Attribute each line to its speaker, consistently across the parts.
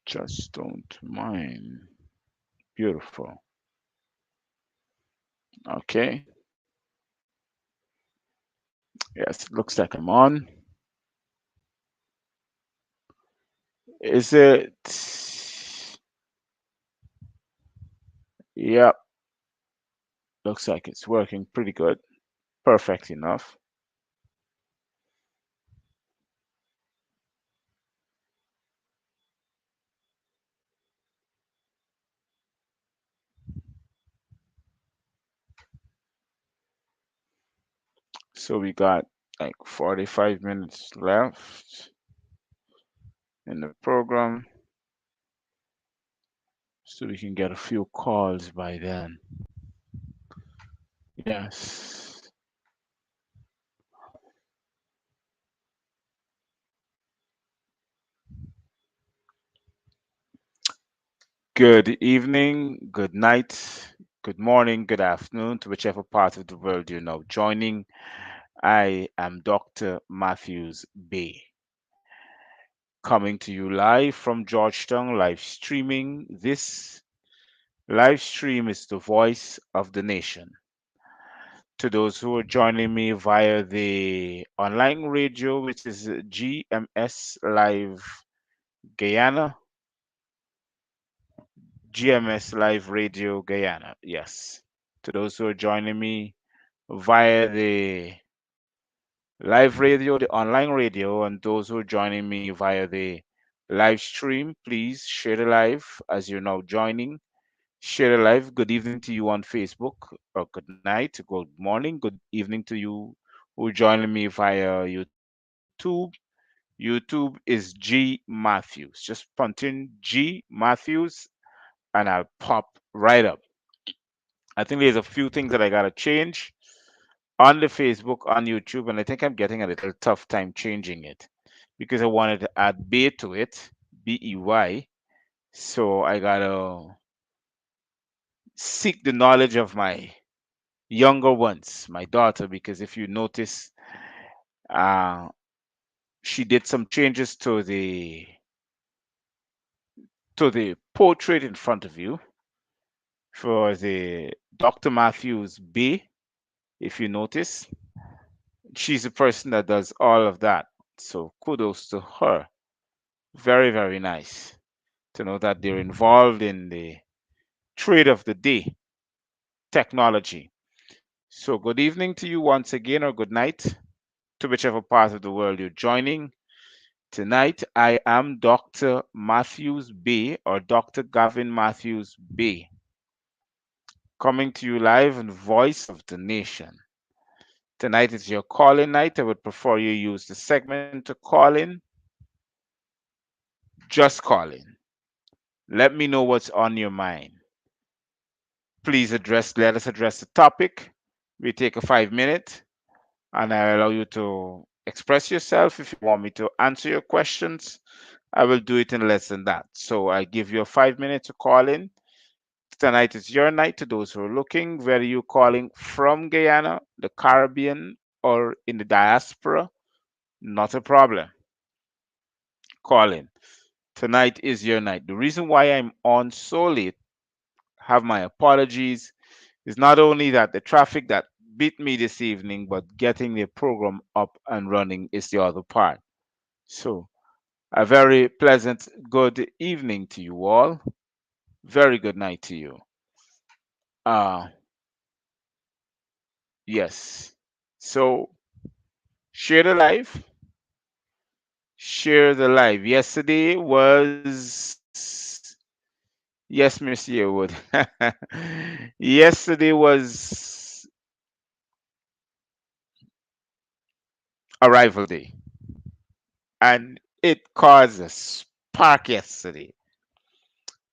Speaker 1: Just don't mind. Beautiful. Okay. Yes, it looks like I'm on. Is it? Yep. Looks like it's working pretty good. Perfect enough. So we got like 45 minutes left in the program, so we can get a few calls by then. Yes. Good evening, good night, good morning, good afternoon to whichever part of the world you're now joining. I am Dr. Matthews-Bey, coming to you live from Georgetown, live streaming. This live stream is the voice of the nation. To those who are joining me via the online radio, which is GMS Live Guyana, GMS Live Radio Guyana, yes. To those who are joining me via the live radio, the online radio, and those who are joining me via the live stream, please share the live as you're now joining. Share the live. Good evening to you on Facebook, or good night, good morning, good evening to you who are joining me via YouTube. YouTube is G Matthews. Just punch in G Matthews and I'll pop right up. I think there's a few things that I gotta change on the Facebook, on YouTube, and I think I'm getting a little tough time changing it because I wanted to add Bay to it, Bey. So I gotta seek the knowledge of my younger ones, my daughter, because if you notice, uh, she did some changes to the portrait in front of you for the Dr. Matthews Bay. If you notice, she's the person that does all of that. So kudos to her. Very, very nice to know that they're involved in the trade of the day, technology. So, good evening to you once again, or good night to whichever part of the world you're joining. Tonight, I am Dr. Matthews-Bey, or Dr. Gavin Matthews-Bey, coming to you live in Voice of the Nation. Tonight is your call in night. I would prefer you use the segment to call in. Just call in. Let me know what's on your mind. Let us address the topic. We take a 5 minute and I allow you to express yourself. If you want me to answer your questions, I will do it in less than that. So I give you a 5 minute to call in. Tonight is your night. To those who are looking, whether you calling from Guyana, the Caribbean, or in the diaspora, not a problem. Call in. Tonight is your night. The reason why I'm on so late, have my apologies, is not only that the traffic that beat me this evening, but getting the program up and running is the other part. So, a very pleasant good evening to you all. Very good night to you. Uh, yes. So, share the live. Share the live. Yesterday was, yes, Miss Yearwood. Yesterday was arrival day, and it caused a spark yesterday.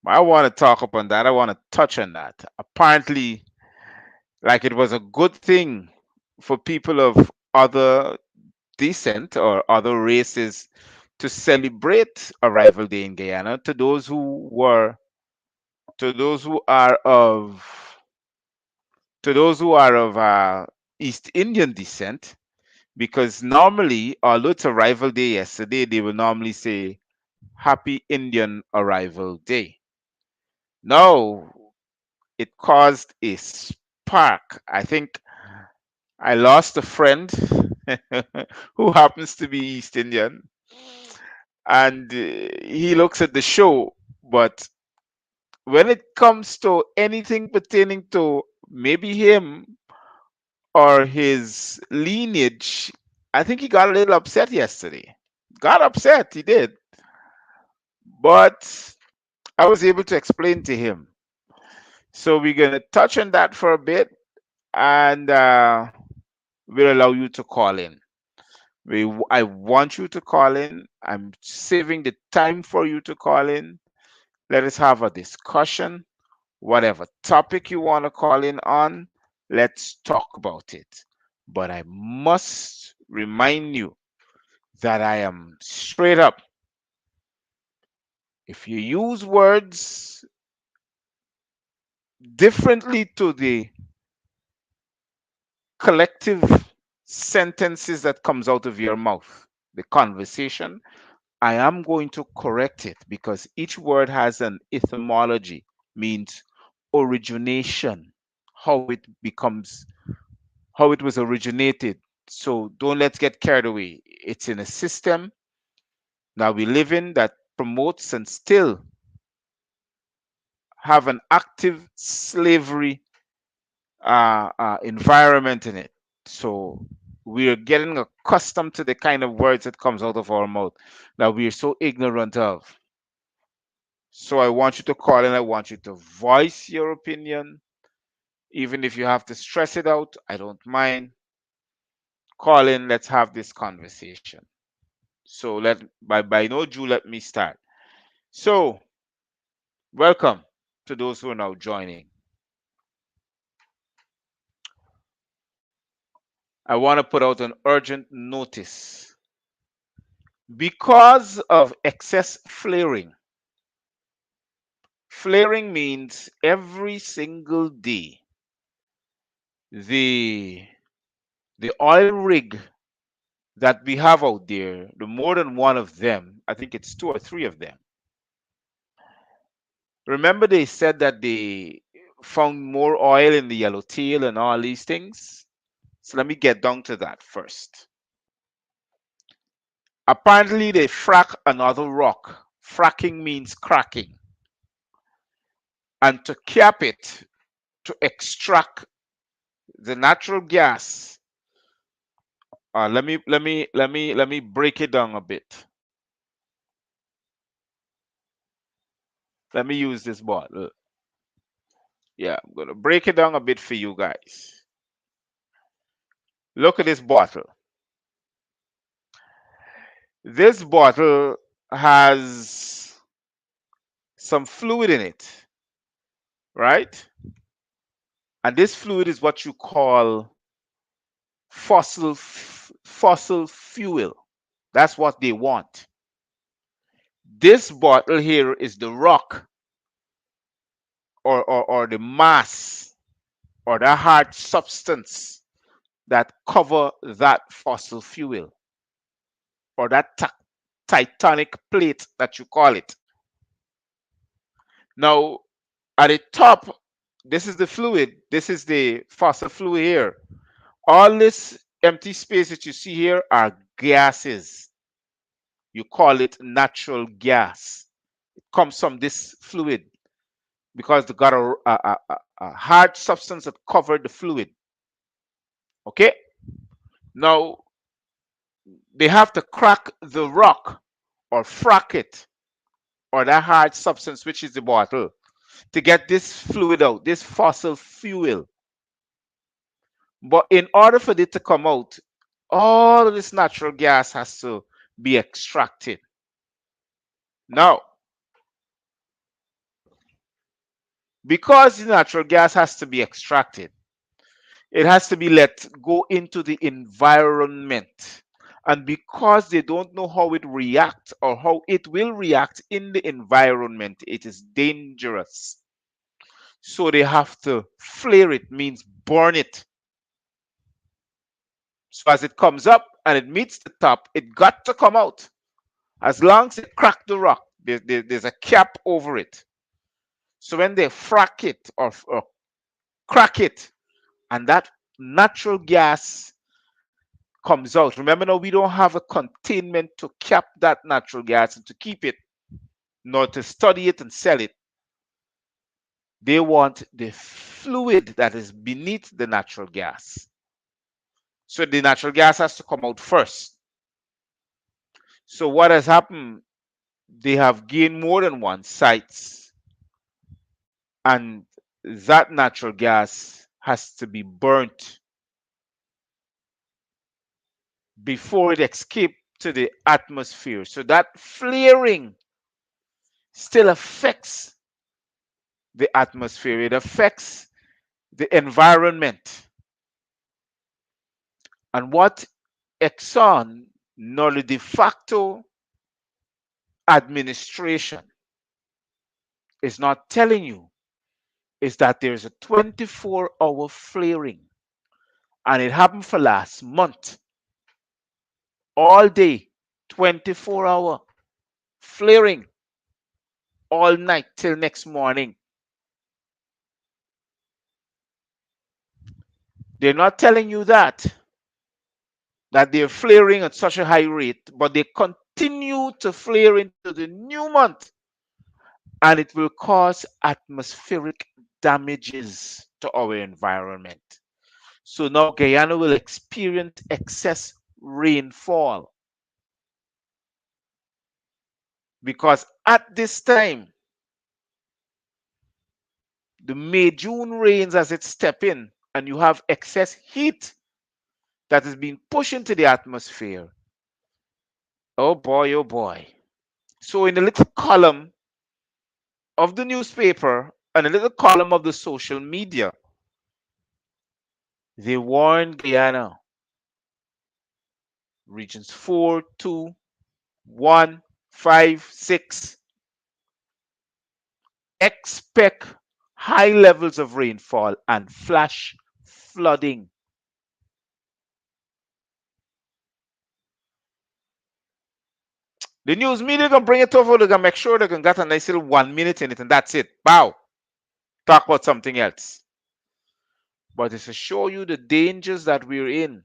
Speaker 1: I want to talk upon that. I want to touch on that. Apparently, like it was a good thing for people of other descent or other races to celebrate arrival day in Guyana. To those who are of to those who are of East Indian descent, because normally, although it's arrival day yesterday, they will normally say Happy Indian Arrival Day. Now, it caused a spark. I think I lost a friend who happens to be East Indian, and he looks at the show. But when it comes to anything pertaining to maybe him or his lineage, I think he got a little upset yesterday. Got upset, he did. But I was able to explain to him. So we're going to touch on that for a bit, and we'll allow you to call in. I want you to call in. I'm saving the time for you to call in. Let us have a discussion. Whatever topic you want to call in on, let's talk about it. But I must remind you that I am straight up. If you use words differently to the collective sentences that comes out of your mouth, the conversation, I am going to correct it because each word has an etymology, means origination, how it becomes, how it was originated. So don't let's get carried away. It's in a system that we live in that promotes and still have an active slavery environment in it. So we're getting accustomed to the kind of words that comes out of our mouth that we're so ignorant of. So I want you to call and I want you to voice your opinion. Even if you have to stress it out, I don't mind. Call in, let's have this conversation. So by no Jew, let me start. So welcome to those who are now joining. I want to put out an urgent notice. Because of excess flaring, flaring means every single day the the oil rig that we have out there, the more than one of them, I think it's two or three of them. Remember they said that they found more oil in the yellowtail and all these things? So let me get down to that first. Apparently they frack another rock. Fracking means cracking. And to cap it, to extract the natural gas. Let me break it down a bit. Let me use this bottle. Yeah, I'm gonna break it down a bit for you guys. Look at this bottle. This bottle has some fluid in it, right? And this fluid is what you call fossil fuel. That's what they want. This bottle here is the rock or the mass or the hard substance that cover that fossil fuel or that titanic plate that you call it. Now, at the top, this is the fluid. This is the fossil fluid here. All this empty space that you see here are gases. You call it natural gas. It comes from this fluid because they got a hard substance that covered the fluid. Okay? Now, they have to crack the rock or frack it or that hard substance, which is the bottle, to get this fluid out, this fossil fuel. But in order for it to come out, all of this natural gas has to be extracted. Now, because the natural gas has to be extracted, it has to be let go into the environment. And because they don't know how it reacts or how it will react in the environment, it is dangerous. So they have to flare it, means burn it. So as it comes up and it meets the top, it got to come out. As long as it cracked the rock, There's a cap over it. So when they frack it or crack it, and that natural gas comes out. Remember now, we don't have a containment to cap that natural gas and to keep it, nor to study it and sell it. They want the fluid that is beneath the natural gas. So the natural gas has to come out first. So what has happened? They have gained more than one sites, and that natural gas has to be burnt before it escapes to the atmosphere. So that flaring still affects the atmosphere. It affects the environment. And what Exxon, nor the de facto administration, is not telling you is that there's a 24-hour flaring. And it happened for last month. All day, 24-hour flaring, all night till next morning. They're not telling you that they're flaring at such a high rate, but they continue to flare into the new month, and it will cause atmospheric damages to our environment. So now Guyana will experience excess rainfall because at this time, the May June rains as it step in, and you have excess heat that is being pushed into the atmosphere. Oh boy, oh boy. So in the little column of the newspaper and a little column of the social media, they warn Guyana regions 4, 2, 1, 5, 6 expect high levels of rainfall and flash flooding. The news media can bring it over, they can make sure they can get a nice little 1 minute in it, and that's it. Bow. Talk about something else. But it's to show you the dangers that we're in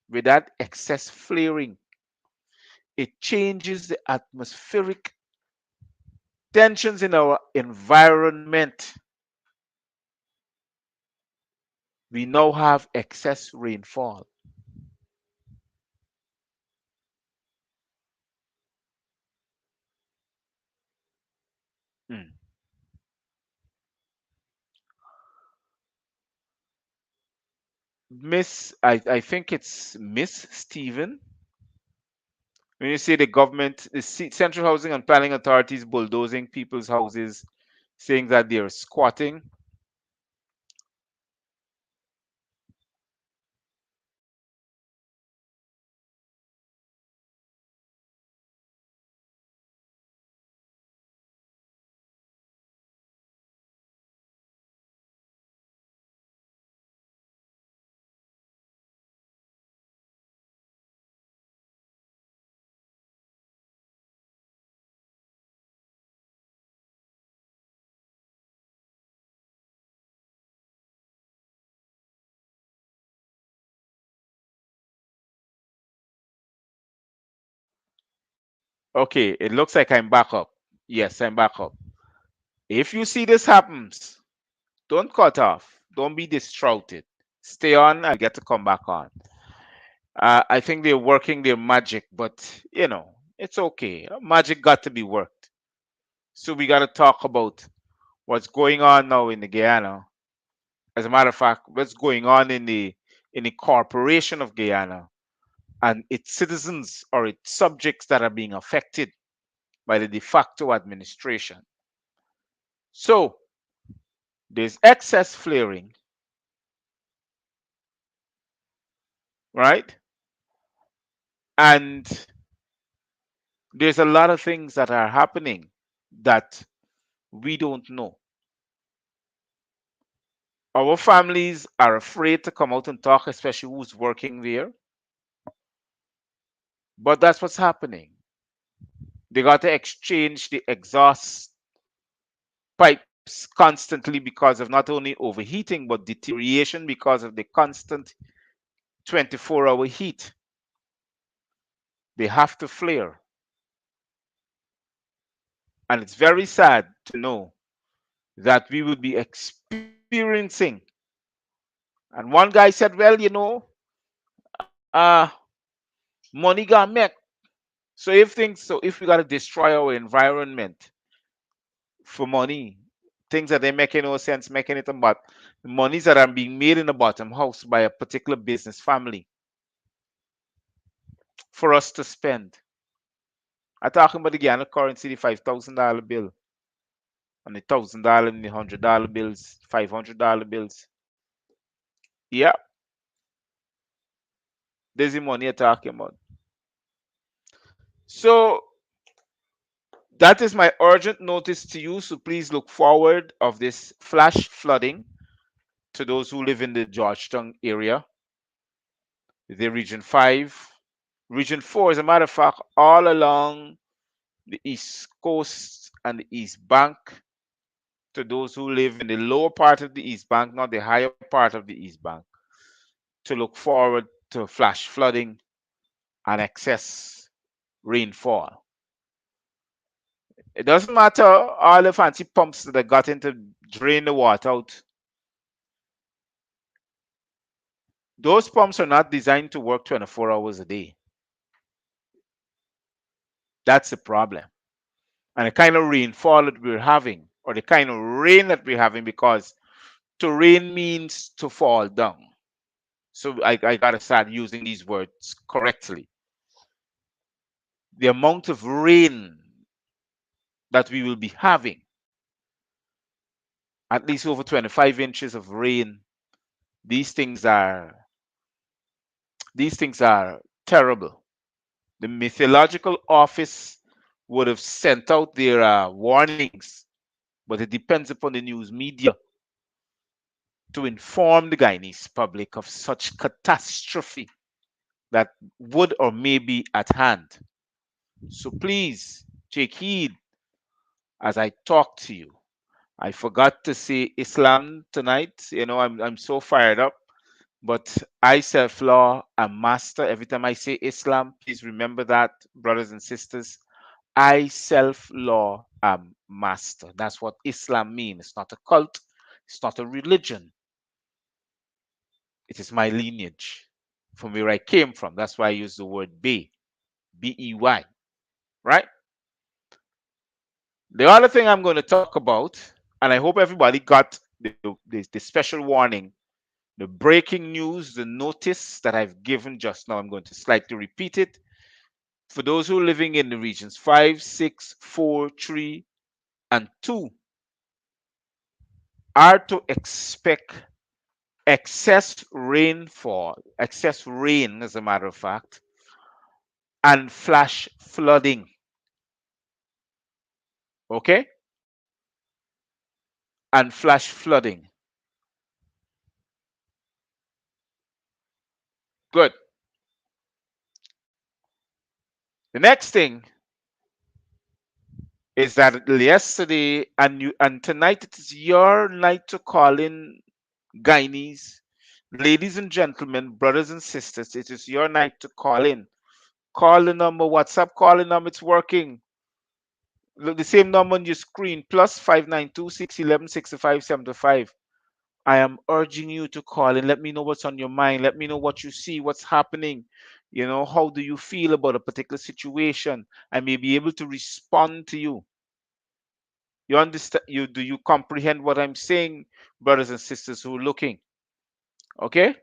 Speaker 1: with that excess flaring. It changes the atmospheric tensions in our environment. We now have excess rainfall. Mm. I think it's Miss Stephen. When you say the government, the Central Housing and Planning Authorities bulldozing people's houses, saying that they're squatting. Okay, it looks like I'm back up. Yes, I'm back up. If you see this happens, don't cut off. Don't be distraughted. Stay on. I'll get to come back on. I think they're working their magic, but it's okay. Magic got to be worked. So we got to talk about what's going on now in the Guyana. As a matter of fact, what's going on in the corporation of Guyana and its citizens or its subjects that are being affected by the de facto administration. So there's excess flaring, right? And there's a lot of things that are happening that we don't know. Our families are afraid to come out and talk, especially who's working there. But that's what's happening. They got to exchange the exhaust pipes constantly because of not only overheating but deterioration because of the constant 24-hour heat. They have to flare. And it's very sad to know that we will be experiencing. And one guy said, well, uh, money got met. So if we got to destroy our environment for money, things that they making no sense, making it about monies that are being made in the bottom house by a particular business family for us to spend. I'm talking about the Ghana currency, the $5,000 bill, and the $1,000 and the $100 bills, $500 bills. Yeah, there's the money you're talking about. So that is my urgent notice to you. So please look forward of this flash flooding to those who live in the Georgetown area, the Region 5, Region 4, as a matter of fact, all along the East Coast and the East Bank, to those who live in the lower part of the East Bank, not the higher part of the East Bank, to look forward to flash flooding and excess rainfall. It doesn't matter all the fancy pumps that they got into drain the water out. Those pumps are not designed to work 24 hours a day. That's the problem. And the kind of rainfall that we're having, or the kind of rain that we're having, because to rain means to fall down. So I got to start using these words correctly. The amount of rain that we will be having, at least over 25 inches of rain, these things are these things are terrible. The meteorological office would have sent out their warnings, but it depends upon the news media to inform the Guyanese public of such catastrophe that would or may be at hand. So please take heed as I talk to you. I forgot to say Islam tonight. I'm so fired up. But I self law am master. Every time I say Islam, please remember that, brothers and sisters. I self law am master. That's what Islam means. It's not a cult, it's not a religion. It is my lineage from where I came from. That's why I use the word Bey, Bey, right? The other thing I'm going to talk about, and I hope everybody got the special warning, the breaking news, the notice that I've given just now. I'm going to slightly repeat it. For those who are living in the regions 5, 6, 4, 3, and 2, are to expect excess rainfall, excess rain, as a matter of fact, and flash flooding. Okay? And flash flooding. Good. The next thing is that yesterday and tonight it is your night to call in, Guyanese, ladies and gentlemen, brothers and sisters. It is your night to call in. Call the number, WhatsApp calling number, it's working. The same number on your screen, plus 592-611-6575. I am urging you to call and let me know what's on your mind. Let me know what you see, what's happening. How do you feel about a particular situation? I may be able to respond to you. You understand? Do you comprehend what I'm saying, brothers and sisters who are looking? Okay,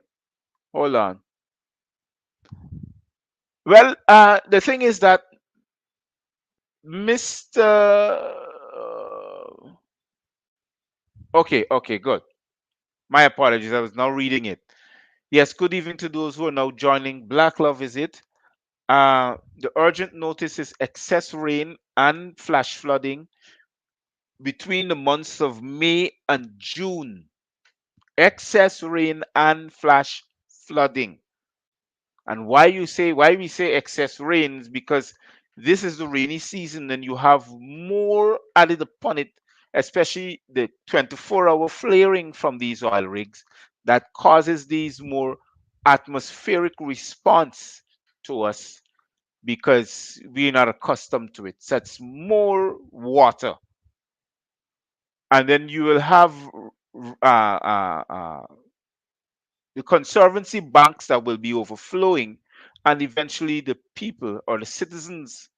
Speaker 1: hold on. Well, the thing is that Mr. Okay, good. My apologies. I was now reading it. Yes, good evening to those who are now joining. Black Love is it. The urgent notice is excess rain and flash flooding between the months of May and June. Excess rain and flash flooding. And why we say excess rain is because This is the rainy season, and you have more added upon it, especially the 24-hour flaring from these oil rigs that causes these more atmospheric response to us because we're not accustomed to it. So it's more water. And then you will have the conservancy banks that will be overflowing, and eventually the people or the citizens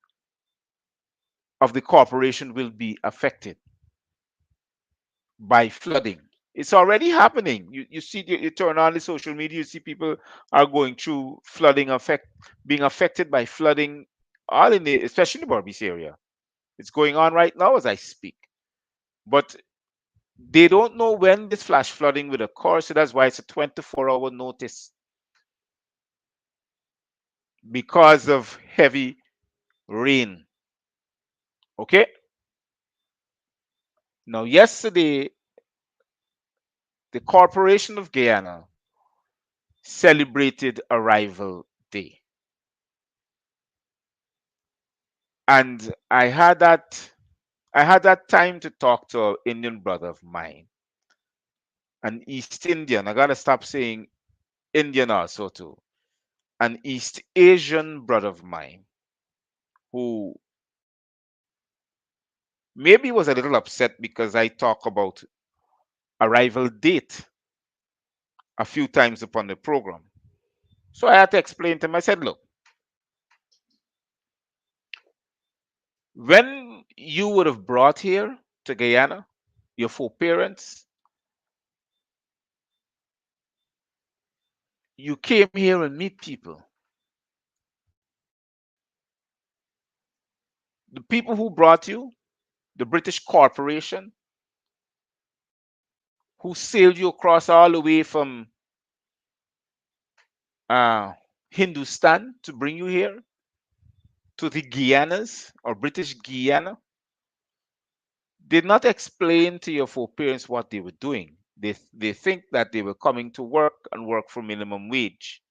Speaker 1: of the corporation will be affected by flooding. It's already happening. You see, you turn on the social media, you see people are going through flooding, being affected by flooding, all in the, especially in the Berbice area. It's going on right now as I speak. But they don't know when this flash flooding will occur, so that's why it's a 24-hour notice because of heavy rain. Okay? Now, yesterday, the Corporation of Guyana celebrated Arrival Day. And I had that time to talk to an Indian brother of mine, an East Indian. I gotta stop saying Indian also too. An East Asian brother of mine who maybe was a little upset because I talk about arrival date a few times upon the program. So I had to explain to him. I said, look, when you would have brought here to Guyana, your four parents, you came here and meet people. The people who brought you, the British corporation, who sailed you across all the way from uh, Hindustan to bring you here to the Guianas or British Guiana, did not explain to your foreparents what they were doing. They think that they were coming to work and work for minimum wage.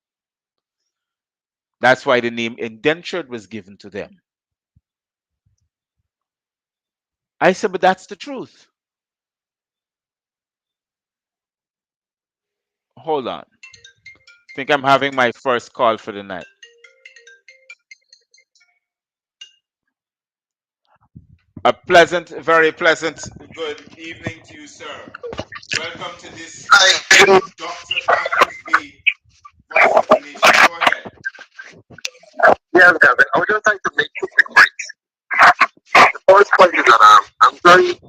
Speaker 1: That's why the name indentured was given to them. I said, but that's the truth. Hold on. Think I'm having my first call for the night. A pleasant, very pleasant good evening to you, sir. Welcome to this session with Dr. Matthews-Bey, Voice of the Nation. Go ahead.
Speaker 2: Yes, Gavin. I would just like to make two quick points. The first point is that I'm very,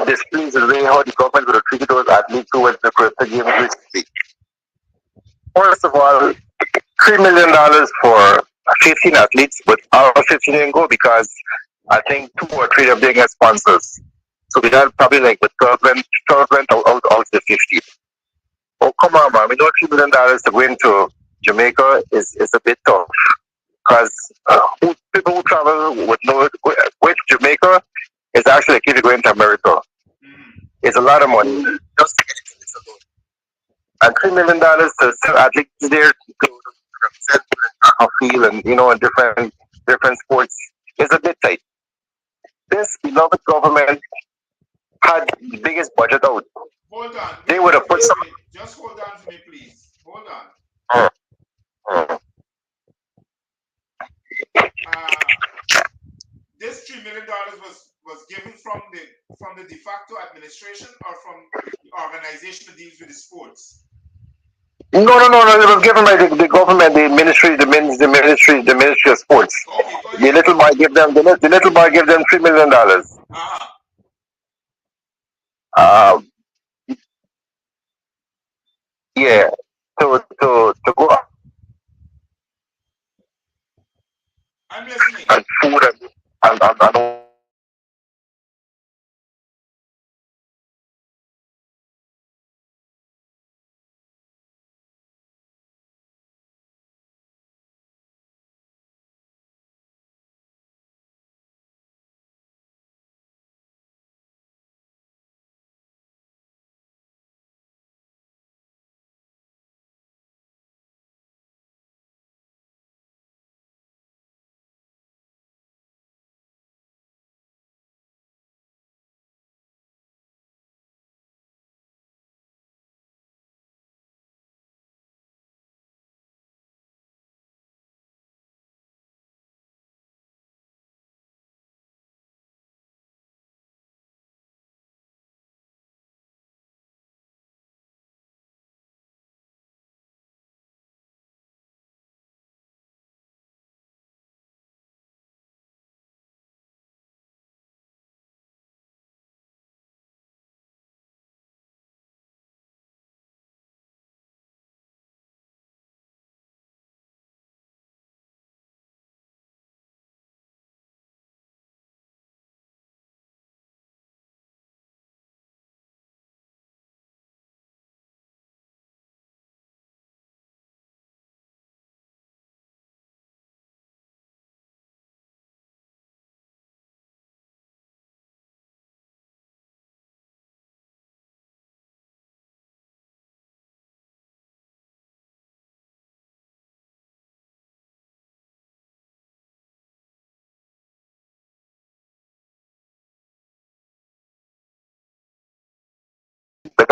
Speaker 2: displeased with the way how the government would have treated those athletes who went to the Crystal Games recently. First of all, $3 million for 15 athletes, but all 15 didn't go because I think two or three of them get sponsors. So we had probably like the 12 went out of the 50. Oh, come on, man. We know $3 million to go into Jamaica is a bit tough. Because people who travel with no with Jamaica is actually like if you go into America.
Speaker 1: Mhm.
Speaker 2: It's a lot of money just to get into this alone. And $3 million to send athletes there to represent track and field and in different sports is a bit tight. This beloved government had the biggest budget out.
Speaker 1: Hold on.
Speaker 2: They
Speaker 1: Wait,
Speaker 2: would
Speaker 1: wait,
Speaker 2: have put
Speaker 1: wait,
Speaker 2: some.
Speaker 1: wait. Just hold on for me, please. Hold on.
Speaker 2: Mm, mm.
Speaker 1: Uh, this $3 million was given from the de facto administration or from the organization that deals with the sports.
Speaker 2: No. It was given by the government, the ministry of sports.
Speaker 1: Okay, go
Speaker 2: The
Speaker 1: ahead.
Speaker 2: little boy gave them the little boy gave them $3 million.
Speaker 1: Uh-huh.
Speaker 2: Um, yeah, to go
Speaker 1: I'm listening.
Speaker 2: and food and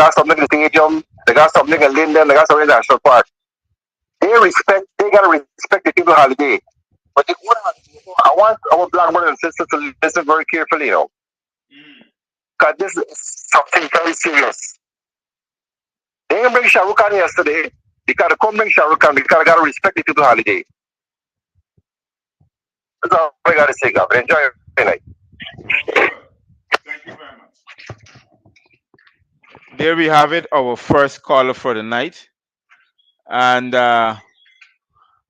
Speaker 2: got something in the stadium, they got something in Linden, they got something in the National Park. They gotta respect the people holiday. But the own holiday, I want our black brothers and sisters to listen very carefully, because this is something very serious. They didn't bring Shah Rukh Khan yesterday. They gotta come bring Shah Rukh Khan because they gotta respect the people holiday. That's all I gotta say, Governor. Enjoy your night.
Speaker 1: Thank you very much. There we have it, our first caller for the night. And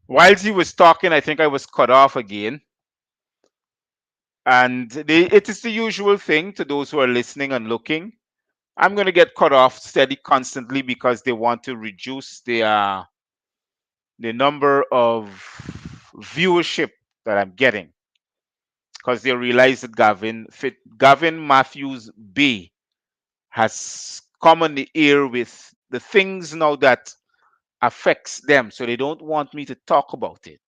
Speaker 1: whilst he was talking, I think I was cut off again. And it is the usual thing to those who are listening and looking. I'm going to get cut off steady constantly because they want to reduce the number of viewership that I'm getting, because they realize that Gavin Matthews-Bey has come on the air with the things now that affects them, so they don't want me to talk about it.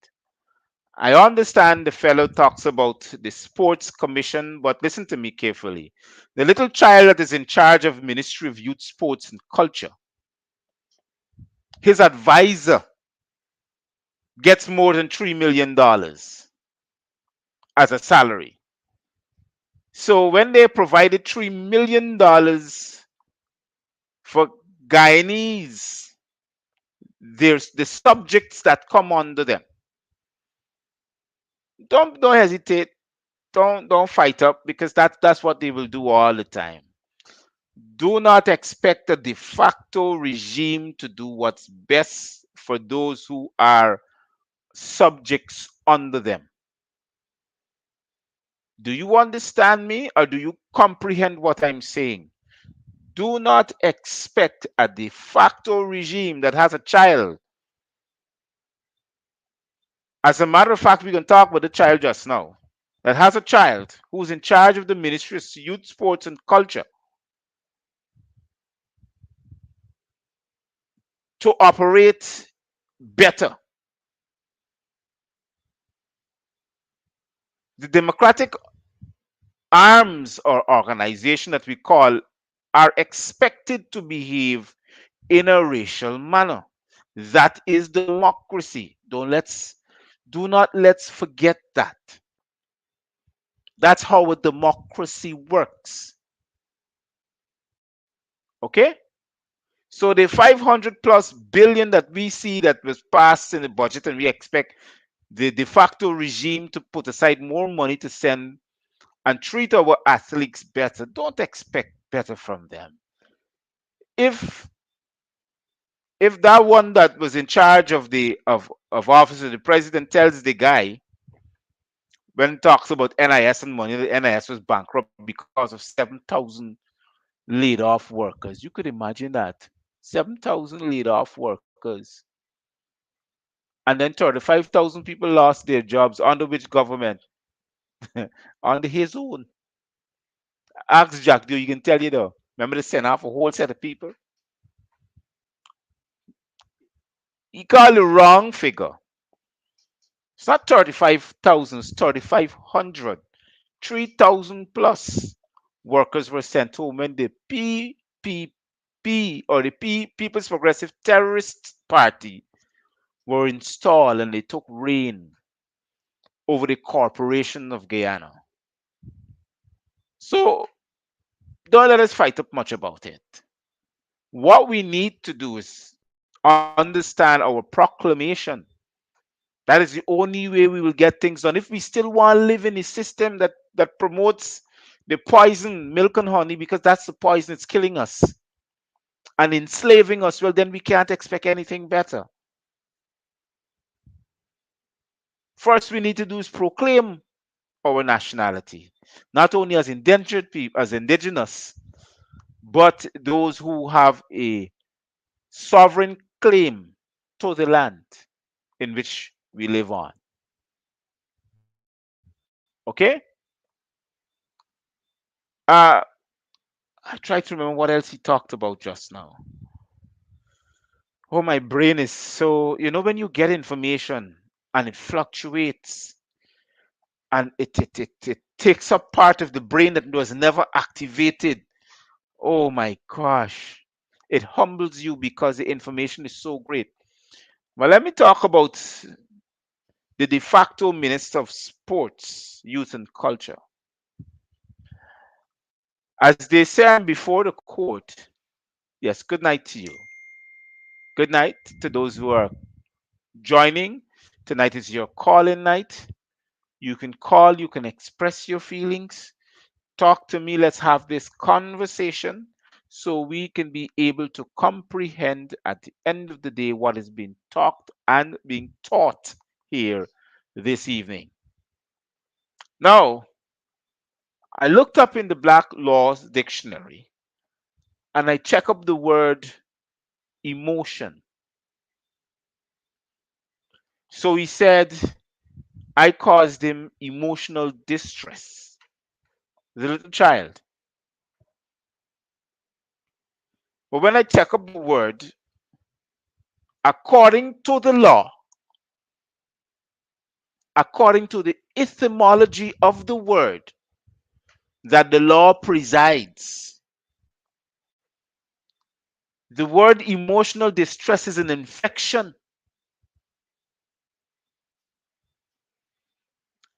Speaker 1: I understand the fellow talks about the sports commission, but listen to me carefully. The little child that is in charge of Ministry of Youth, Sports and Culture, his advisor gets more than $3 million as a salary. So when they provided $3 million for Guyanese, there's the subjects that come under them. Don't hesitate. Don't fight up, because that's what they will do all the time. Do not expect a de facto regime to do what's best for those who are subjects under them. Do you understand me, or do you comprehend what I'm saying? Do not expect a de facto regime that has a child. As a matter of fact, we can talk about the child just now. That has a child who's in charge of the Ministry of Youth, Sports and Culture to operate better. The democratic arms or organization that we call are expected to behave in a racial manner. That is democracy. Do not let's forget that. That's how a democracy works. Okay? So the 500 plus billion that we see that was passed in the budget, and we expect the de facto regime to put aside more money to send and treat our athletes better. Don't expect better from them. If that one that was in charge of the of office of the president tells the guy, when it talks about NIS and money, the NIS was bankrupt because of 7,000 laid off workers. You could imagine that. 7,000 laid off workers. And then 35,000 people lost their jobs. Under which government? Under his own. Ask Jack, do you can tell you though. Remember they sent off a whole set of people? He called the wrong figure. It's not 35,000, it's 3,500. 3,000 plus workers were sent home when the PPP, or the People's Progressive Terrorist Party, were installed and they took reign over the corporation of Guyana. So don't let us fight up much about it. What we need to do is understand our proclamation. That is the only way we will get things done. If we still want to live in a system that promotes the poison, milk and honey, because that's the poison, it's killing us and enslaving us, well, then we can't expect anything better. First, we need to do is proclaim our nationality, not only as endangered people, as indigenous, but those who have a sovereign claim to the land in which we live on. Okay? Uh, I try to remember what else he talked about just now. Oh, my brain is so, when you get information and it fluctuates and it takes up part of the brain that was never activated. Oh my gosh. It humbles you because the information is so great. Well, let me talk about the de facto minister of sports, youth, and culture. As they say, I'm before the court. Yes, good night to you. Good night to those who are joining. Tonight is your calling night. You can call, you can express your feelings. Talk to me. Let's have this conversation so we can be able to comprehend at the end of the day what is being talked and being taught here this evening. Now, I looked up in the Black Laws Dictionary and I check up the word emotion. So he said, I caused him emotional distress. The little child. But when I check up the word, according to the law, according to the etymology of the word that the law presides, the word emotional distress is an infection.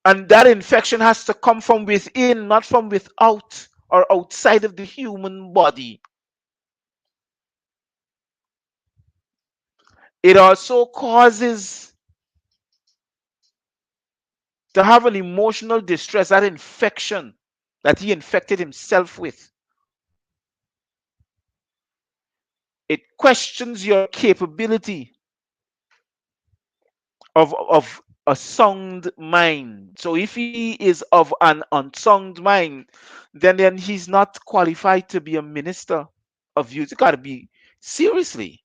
Speaker 1: And that infection has to come from within, not from without or outside of the human body. It also causes to have an emotional distress, that infection that he infected himself with. It questions your capability of a sound mind. So if he is of an unsound mind, then he's not qualified to be a minister of youth. It got to be seriously.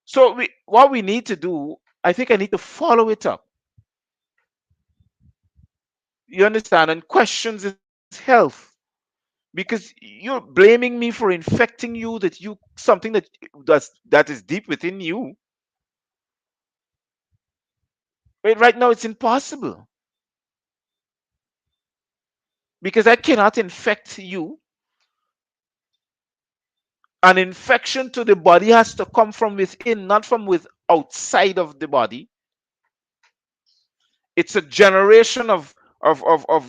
Speaker 1: So what we need to do, I think I need to follow it up. You understand? And questions his health because you're blaming me for infecting you that you something that is deep within you. Right now it's impossible because I cannot infect you. An infection to the body has to come from within, not from with outside of the body. It's a generation of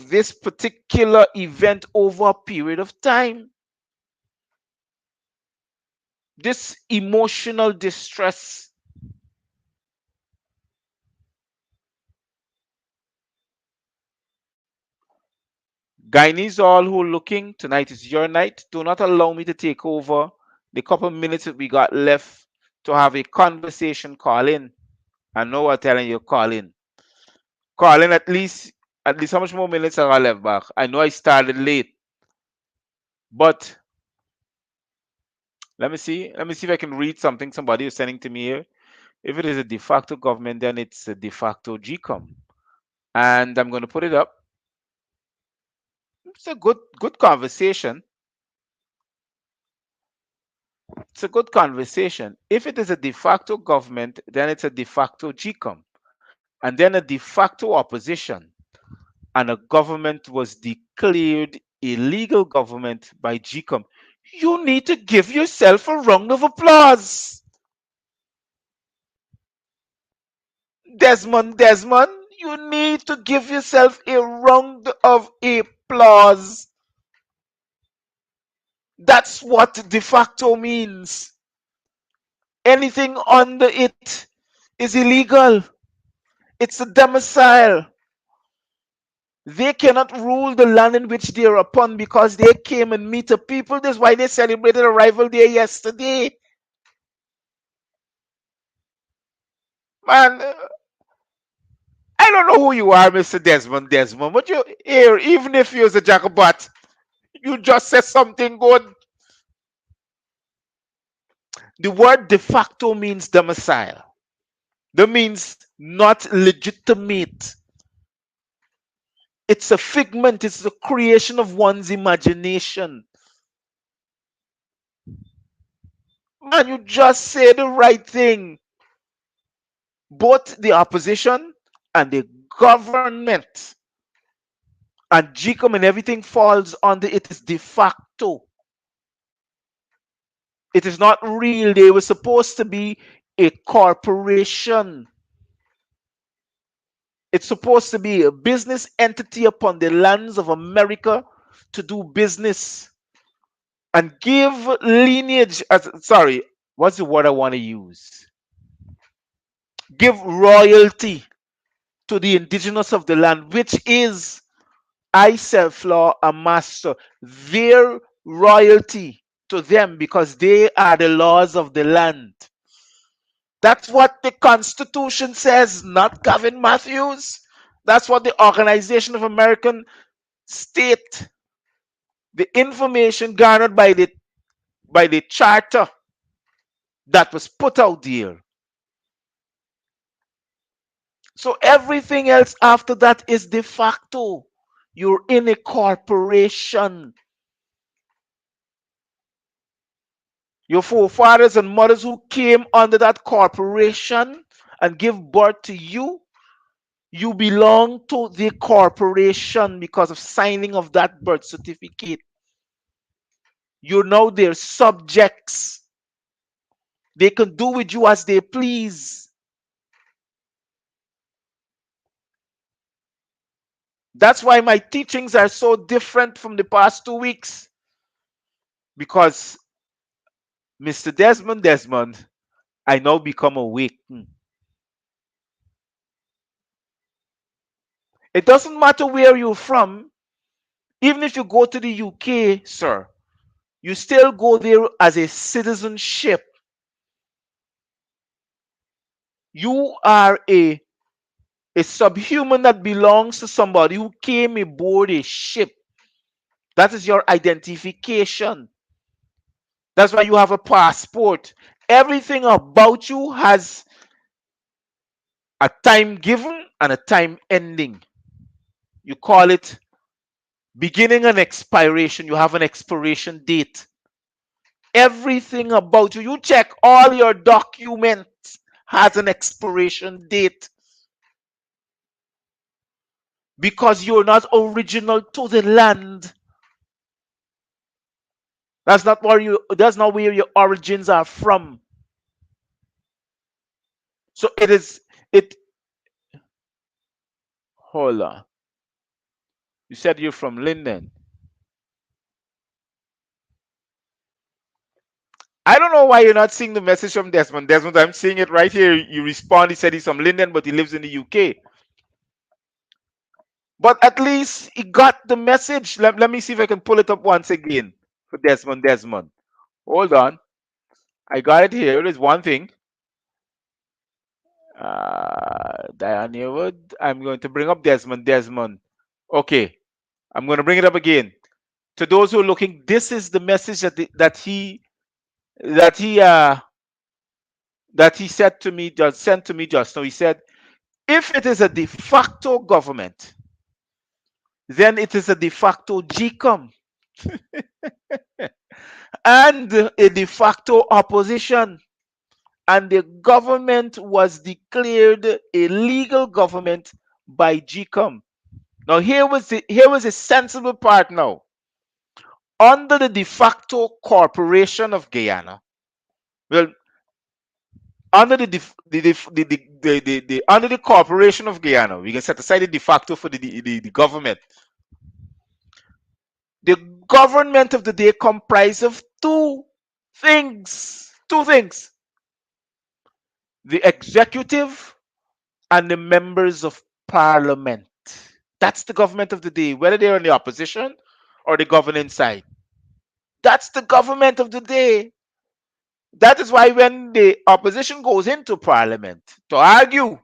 Speaker 1: this particular event over a period of time. This emotional distress. Guyanese, all who are looking, tonight is your night. Do not allow me to take over the couple minutes that we got left to have a conversation. Call in. I know I'm telling you, call in. Call in at least how much more minutes have I left back? I know I started late, but let me see. Let me see if I can read something somebody is sending to me here. If it is a de facto government, then it's a de facto GCOM. And I'm going to put it up. It's a good conversation. It's a good conversation. If it is a de facto government, then it's a de facto GCOM. And then a de facto opposition. And a government was declared a legal government by GCOM. You need to give yourself a round of applause. Desmond, you need to give yourself a round of applause. That's what de facto means. Anything under it is illegal. It's a domicile. They cannot rule the land in which they are upon because they came and meet the people. That's why they celebrated Arrival Day yesterday. Man, I don't know who you are, Mr. Desmond, but you here, even if you're a jackabat, you just said something good. The word de facto means domicile. That means not legitimate. It's a figment, it's a creation of one's imagination. Man, you just say the right thing. Both the opposition and the government and GCOM and everything falls under it is de facto. It is not real. They were supposed to be a corporation. It's supposed to be a business entity upon the lands of America to do business and give lineage. Sorry, what's the word I want to use? Give royalty to the indigenous of the land, which is I, self-law, a master. Their royalty to them because they are the laws of the land. That's what the Constitution says, not Gavin Matthews. That's what the Organization of American State, the information garnered by the charter that was put out there. So everything else after that is de facto. You're in a corporation. Your forefathers and mothers who came under that corporation and give birth to you, you belong to the corporation because of signing of that birth certificate. You're now their subjects. They can do with you as they please. That's why my teachings are so different from the past 2 weeks. Because Mr. Desmond, I now become awakened. It doesn't matter where you're from. Even if you go to the UK, sir, you still go there as a citizenship. You are a subhuman that belongs to somebody who came aboard a ship. That is your identification. That's why you have a passport. Everything about you has a time given and a time ending. You call it beginning and expiration. You have an expiration date. Everything about you, you check all your documents has an expiration date because you're not original to the land. That's not where your origins are from. So it is it hold on. You said you're from Linden. I don't know why you're not seeing the message from Desmond. Desmond, I'm seeing it right here. You respond, he said he's from Linden, but he lives in the UK. But at least he got the message. Let me see if I can pull it up once again for Desmond. Desmond. Hold on. I got it here. There's one thing. Diane Yearwood. I'm going to bring up Desmond. Desmond. Okay. I'm going to bring it up again. To those who are looking, this is the message that he uh that he said to me just sent to me just now. He said, if it is a de facto government, then it is a de facto GCOM and a de facto opposition. And the government was declared a legal government by GCOM. Now here was a sensible part now. Under the de facto corporation of Guyana, well, under the under the corporation of Guyana, we can set aside the de facto for the government. The government of the day comprised of things. Two things. The executive and the members of parliament. That's the government of the day, whether they're on the opposition or the governing side. That's the government of the day. That is why when the opposition goes into parliament to argue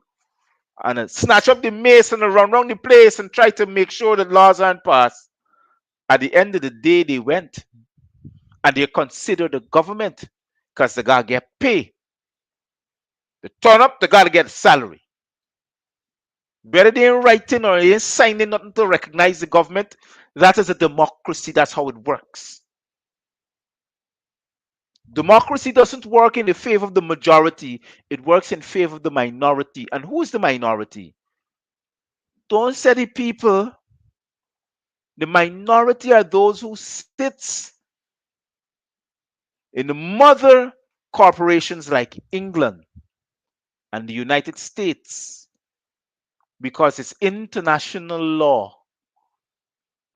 Speaker 1: and snatch up the mace and run around the place and try to make sure that laws aren't passed, at the end of the day, they went and they're considered a government because they gotta get pay. They turn up, they gotta get a salary. Whether they're writing or they're signing nothing to recognize the government, that is a democracy. That's how it works. Democracy doesn't work in the favor of the majority, it works in favor of the minority. And who is the minority? Don't say the people. The minority are those who sits In the mother corporations like England and the United States, because it's international law.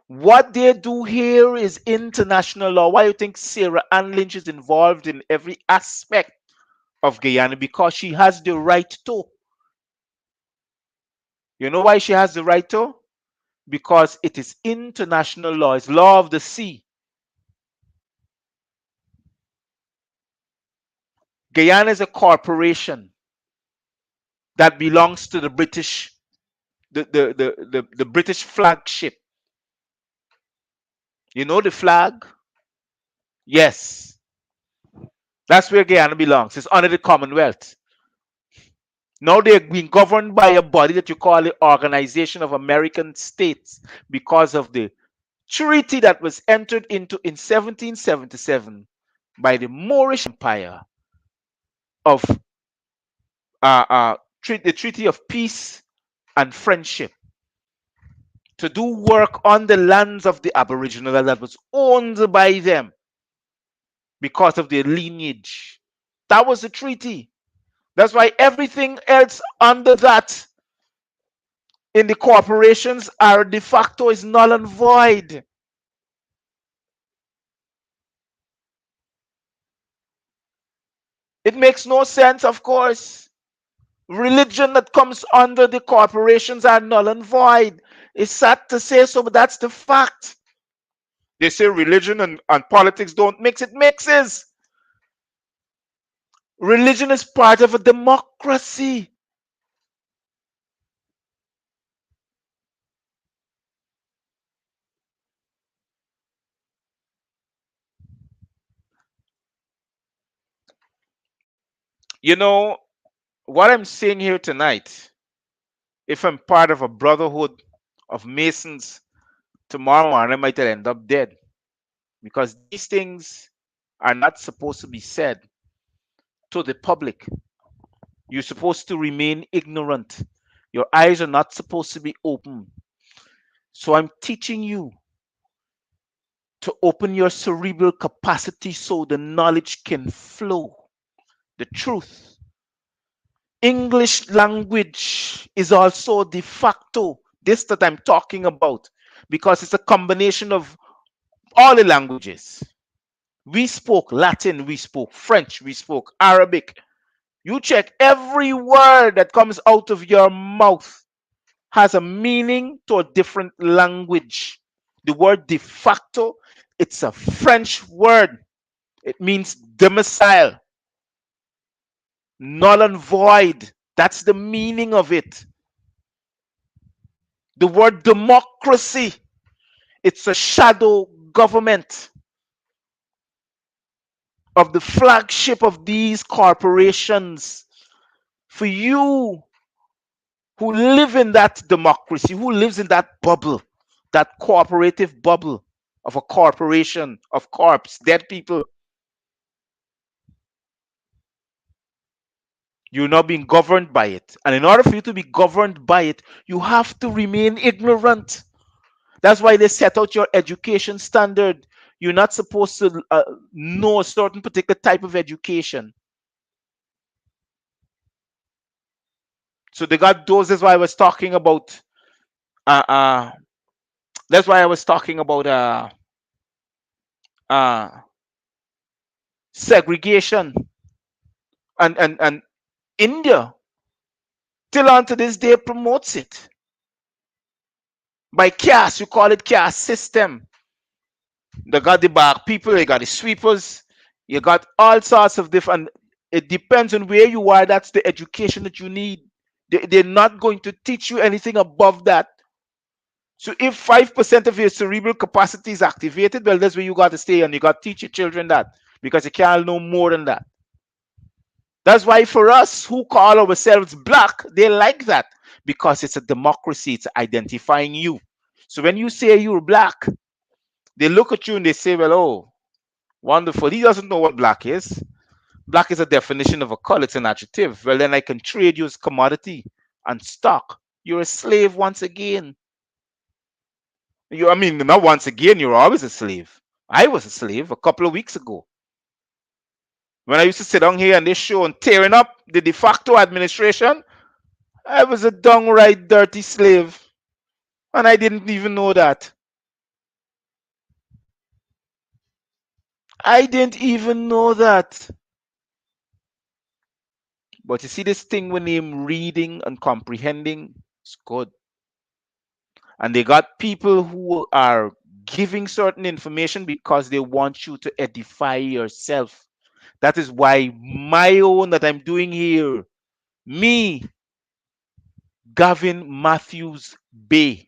Speaker 1: What they do here is international law. Why you think Sarah Ann Lynch is involved in every aspect of Guyana? Because she has the right to. You know why she has the right to? Because it is international law. It's law of the sea. Guyana is a corporation that belongs to the British, the British flagship. You know the flag? Yes. That's where Guyana belongs. It's under the Commonwealth. Now they're being governed by a body that you call the Organization of American States because of the treaty that was entered into in 1777 by the Moorish Empire of the Treaty of Peace and Friendship to do work on the lands of the Aboriginal that was owned by them because of their lineage. That was the treaty. That's why everything else under that in the corporations are de facto is null and void. It makes no sense, of course. Religion that comes under the corporations are null and void. It's sad to say so, but that's the fact. They say religion and politics don't mix. It mixes. Religion is part of a democracy. You know, what I'm saying here tonight, if I'm part of a brotherhood of Masons, tomorrow morning I might end up dead because these things are not supposed to be said to the public. You're supposed to remain ignorant. Your eyes are not supposed to be open. So I'm teaching you to open your cerebral capacity so the knowledge can flow. The truth. English language is also de facto, this that I'm talking about, because it's a combination of all the languages. We spoke Latin, we spoke French, we spoke Arabic. You check every word that comes out of your mouth has a meaning to a different language. The word de facto, it's a French word. It means domicile, null and void. That's the meaning of it. The word democracy, it's a shadow government of the flagship of these corporations. For you who live in that democracy, who lives in that bubble, that cooperative bubble of a corporation, of corpse, dead people, you're not being governed by it. And in order for you to be governed by it, you have to remain ignorant. That's why they set out your education standard. You're not supposed to know a certain particular type of education. So they got those. That's why I was talking about. Uh, uh, that's why I was talking about uh, segregation and India till on to this day promotes it by caste. You call it caste system. They got the back people, they got the sweepers, you got all sorts of different. It depends on where you are. That's the education that you need. They're not going to teach you anything above that. So if 5% of your cerebral capacity is activated, well, that's where you got to stay and you got to teach your children that because you can't know more than that. That's why for us who call ourselves black, they like that because it's a democracy, it's identifying you. So when you say you're black, they look at you and they say, well, oh, wonderful. He doesn't know what black is. Black is a definition of a color, it's an adjective. Well, then I can trade you as commodity and stock. You're a slave once again. I mean, not once again, you're always a slave. I was a slave a couple of weeks ago. When I used to sit down here on this show and tearing up the de facto administration, I was a downright dirty slave. And I didn't even know that. I didn't even know that. But you see, this thing we name reading and comprehending, it's good. And they got people who are giving certain information because they want you to edify yourself. That is why my own that I'm doing here, me, Gavin Matthews-Bey.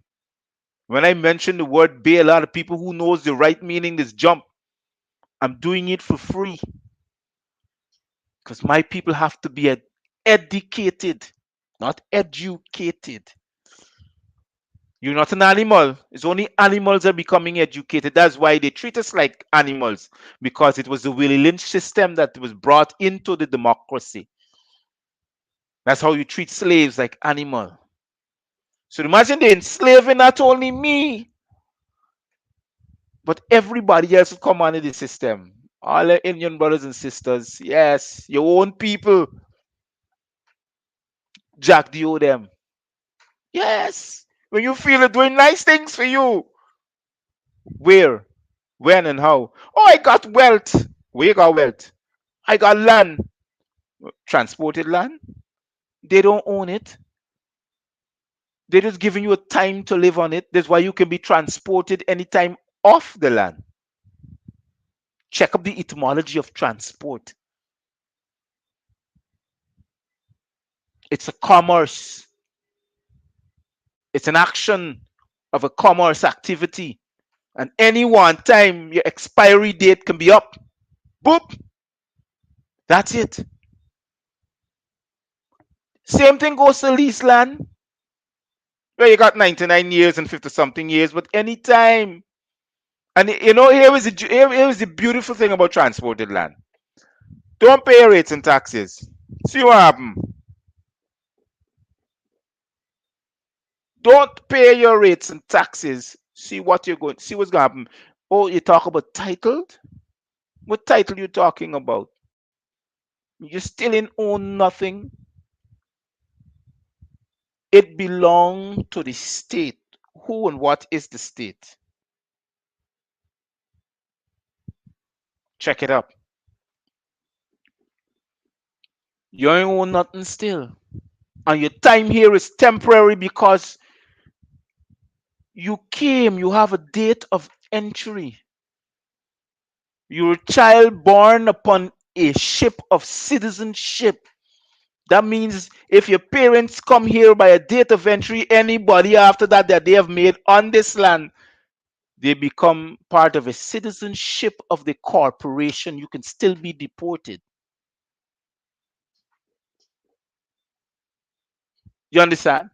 Speaker 1: When I mention the word Bay, a lot of people who knows the right meaning just jump. I'm doing it for free because my people have to be educated, not educated. You're not an animal. It's only animals are becoming educated. That's why they treat us like animals, because it was the Willie Lynch system that was brought into the democracy. That's how you treat slaves, like animal. So imagine they're enslaving not only me, but everybody else who come under the system. All the Indian brothers and sisters, yes, your own people, Jack Dio them. Yes. When you feel it doing nice things for you. Where? When and how? Oh, I got wealth. Where you got wealth? I got land. Transported land? They don't own it. They're just giving you a time to live on it. That's why you can be transported anytime off the land. Check up the etymology of transport. It's a commerce. It's an action of a commerce activity. And any one time your expiry date can be up. Boop. That's it. Same thing goes to lease land. Well, you got 99 years and 50 something years, but anytime. And you know, here is the beautiful thing about transported land. Don't pay rates and taxes. See what happen. Don't pay your rates and taxes. See what's gonna happen. Oh, you talk about titled? What title you talking about? You still ain't own nothing. It belongs to the state. Who and what is the state? Check it up. You ain't own nothing still. And your time here is temporary because you came, you have a date of entry. You're a child born upon a ship of citizenship. That means if your parents come here by a date of entry, anybody after that they have made on this land, they become part of a citizenship of the corporation. You can still be deported. You understand?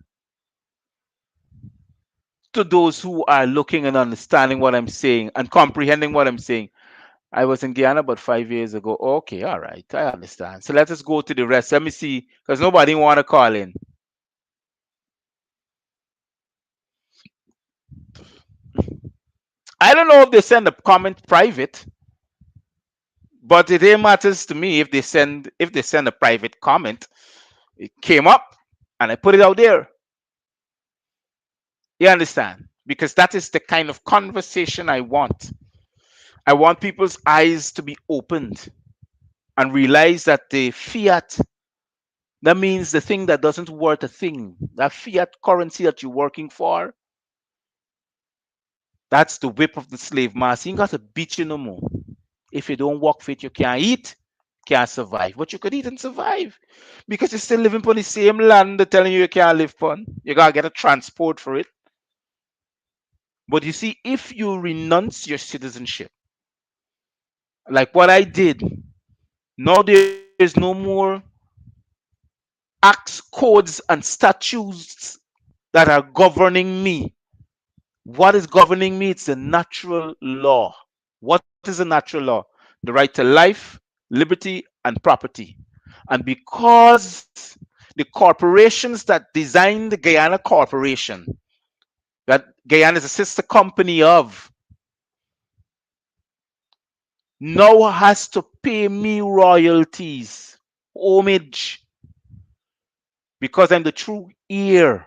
Speaker 1: To those who are looking and understanding what I'm saying and comprehending what I'm saying. I was in Guyana about 5 years ago. Okay, all right, I understand. So let us go to the rest. Let me see, because nobody want to call in. I don't know if they send a comment private, but it ain't matters to me if they send a private comment. It came up and I put it out there. You understand? Because that is the kind of conversation I want. I want people's eyes to be opened and realize that the fiat, that means the thing that doesn't worth a thing, that fiat currency that you're working for, that's the whip of the slave master. You ain't got to beat you no more. If you don't work for it, you can't eat, can't survive. But you could eat and survive because you're still living on the same land they're telling you you can't live on. You gotta get a transport for it. But you see, if you renounce your citizenship, like what I did, now there's no more acts, codes, and statutes that are governing me. What is governing me? It's the natural law. What is a natural law? The right to life, liberty, and property. And because the corporations that designed the Guyana Corporation, that Guyana is a sister company of, now has to pay me royalties, homage, because I'm the true heir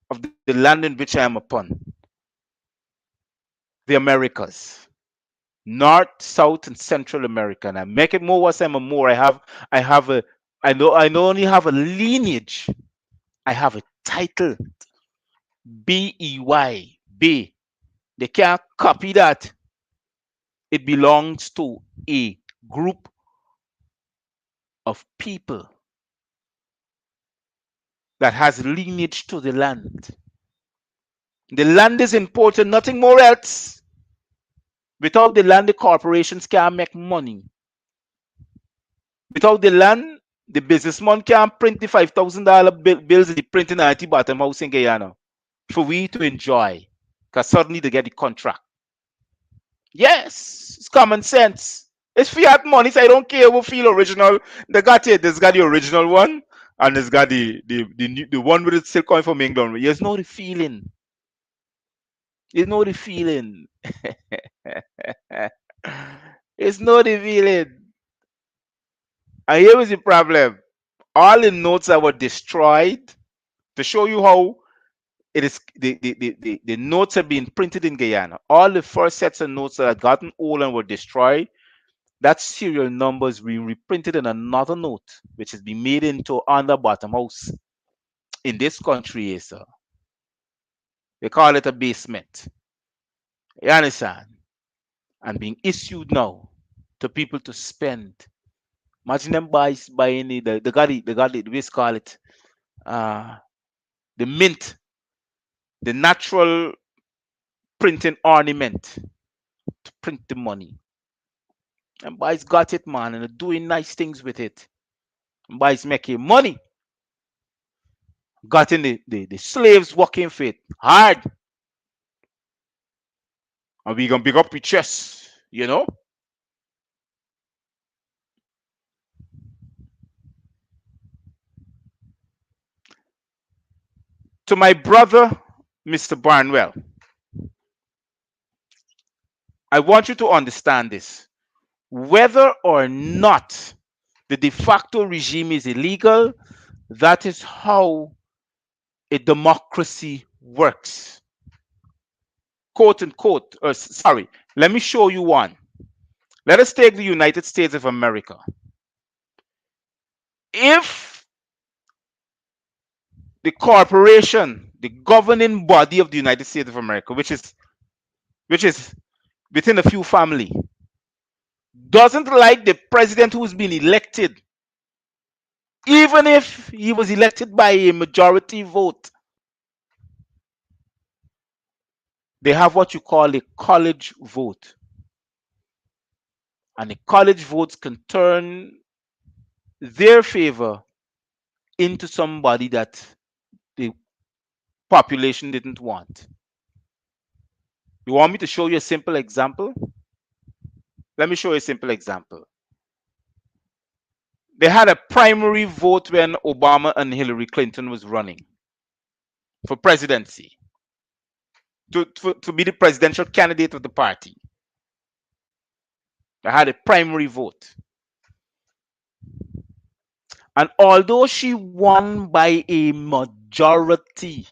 Speaker 1: of the land in which I am upon, the Americas, North, South, and Central America. And I make it more worse. I'm a more. I have a, I not only have a lineage, I have a title, BEY, B. They can't copy that. It belongs to a group of people that has lineage to the land. The land is important, nothing more else. Without the land, the corporations can't make money. Without the land, the businessman can't print the $5,000 bills in the printing at the bottom house in Guyana for we to enjoy. Because suddenly they get the contract. Yes, it's common sense. It's fiat money, so I don't care who feel original. They got it. There's got the original one, and there's got the one with it still coming from England. There's no the feeling. There's no the feeling. It's no the feeling. And here is the problem. All the notes that were destroyed to show you how it is the notes have been printed in Guyana. All the first sets of notes that had gotten old and were destroyed, that serial numbers we reprinted in another note, which has been made into on the bottom house in this country is they call it a basement. You understand? And being issued now to people to spend. Imagine them buys buying the we call it uh the mint, the natural printing ornament to print the money. And boys got it, man, and are doing nice things with it. And boys making money. Got in the slaves working for it hard. And we gonna big up your chest, you know? To my brother, Mr. Barnwell, I want you to understand this. Whether or not the de facto regime is illegal, that is how a democracy works. Quote unquote. Sorry, let me show you one. Let us take the United States of America. If the corporation, the governing body of the United States of America, which is within a few family, doesn't like the president who's been elected, even if he was elected by a majority vote, they have what you call a college vote. And the college votes can turn their favor into somebody that the population didn't want. You want me to show you a simple example? Let me show you a simple example. They had a primary vote when Obama and Hillary Clinton was running for presidency to be the presidential candidate of the party. They had a primary vote. And although she won by a majority,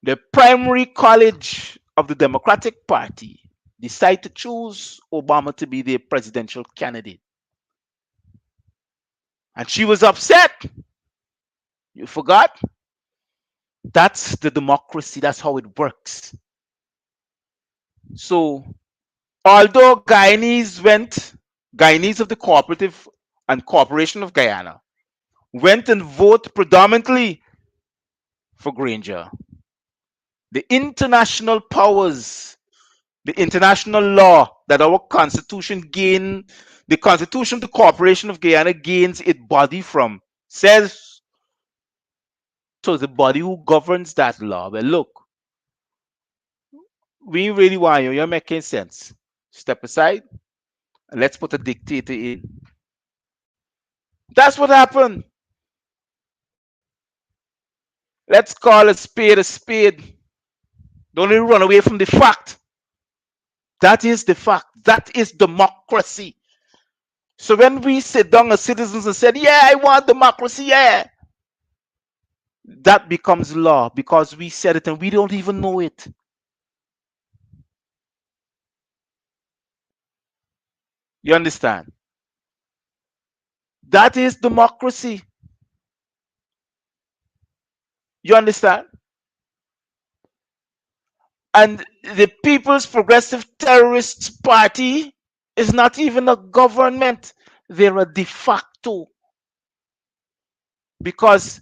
Speaker 1: the primary college of the Democratic Party decided to choose Obama to be their presidential candidate. And she was upset. You forgot? That's the democracy. That's how it works. So, although Guyanese of the Cooperative and Corporation of Guyana went and voted predominantly for Granger, the international powers, the international law that our constitution gain, the constitution of the Corporation of Guyana gains its body from, says to the body who governs that law, well, look, we really want you, you're making sense. Step aside and let's put a dictator in. That's what happened. Let's call a spade a spade. Don't even run away from the fact. That is the fact. That is democracy. So when we sit down as citizens and said, "Yeah, I want democracy," yeah, that becomes law because we said it and we don't even know it. You understand? That is democracy. You understand? And the People's Progressive Terrorists Party is not even a government. They're a de facto. Because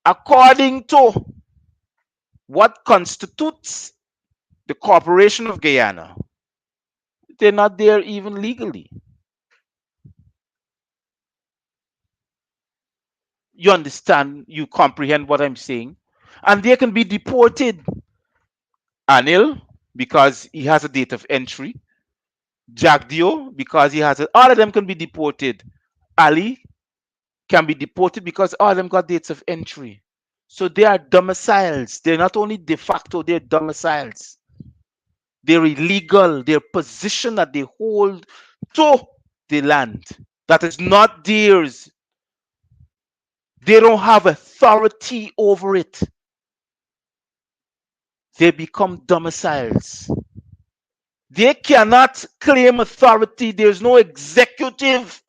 Speaker 1: according to what constitutes the Corporation of Guyana, they're not there even legally. You understand? You comprehend what I'm saying? And they can be deported. Anil, because he has a date of entry. Jagdio, because he has all of them can be deported. Ali can be deported because all of them got dates of entry. So they are domiciles. They're not only de facto, they're domiciles. They're illegal. Their position that they hold to the land that is not theirs. They don't have authority over it. They become domiciles. They cannot claim authority. There's no executive.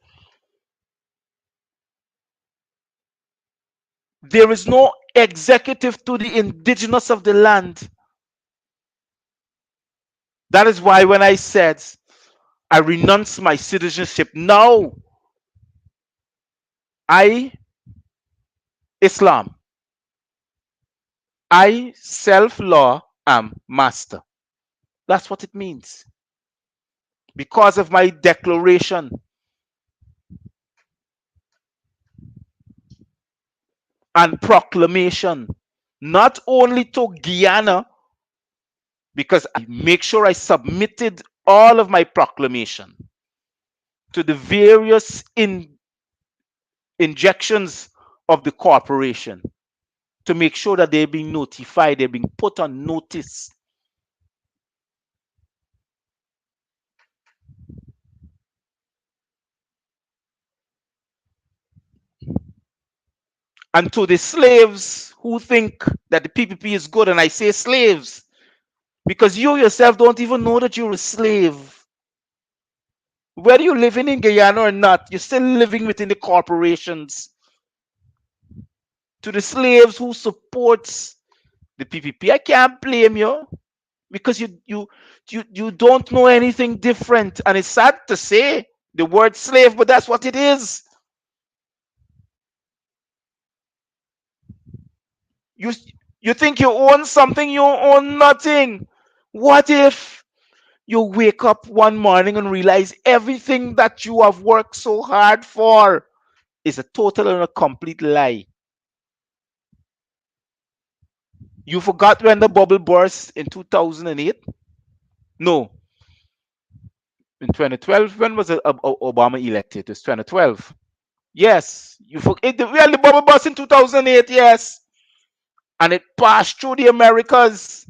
Speaker 1: There is no executive to the indigenous of the land. That is why when I said I renounce my citizenship, now I, Islam, I, self law, am master. That's what it means. Because of my declaration and proclamation, not only to Guyana, because I make sure I submitted all of my proclamation to the various injections of the corporation to make sure that they're being notified, they're being put on notice. And to the slaves who think that the PPP is good, and I say slaves because you yourself don't even know that you're a slave. Whether you're living in Guyana or not, you're still living within the corporations. To the slaves who supports the PPP, I can't blame you because you don't know anything different, and it's sad to say the word slave, but that's what it is. You you think you own something, you own nothing. What if you wake up one morning and realize everything that you have worked so hard for is a total and a complete lie? You forgot when the bubble burst in 2008? No, in 2012. When was Obama elected? It was 2012. Yes, you forget. Well, the bubble burst in 2008. Yes, and it passed through the Americas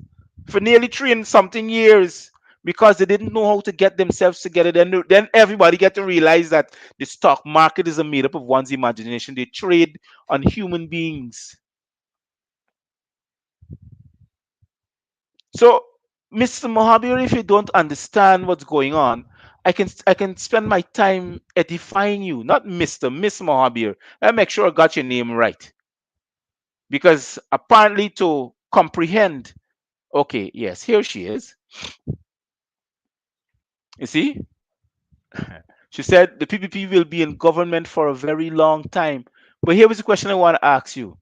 Speaker 1: for nearly 3 and something years because they didn't know how to get themselves together. Then everybody get to realize that the stock market is a made up of one's imagination. They trade on human beings. So, Mr. Mohabir, if you don't understand what's going on, I can spend my time edifying you, not Miss Mohabir. I make sure I got your name right because apparently to comprehend. Okay, yes, here she is. You see, she said the PPP will be in government for a very long time. But here was the question I want to ask you: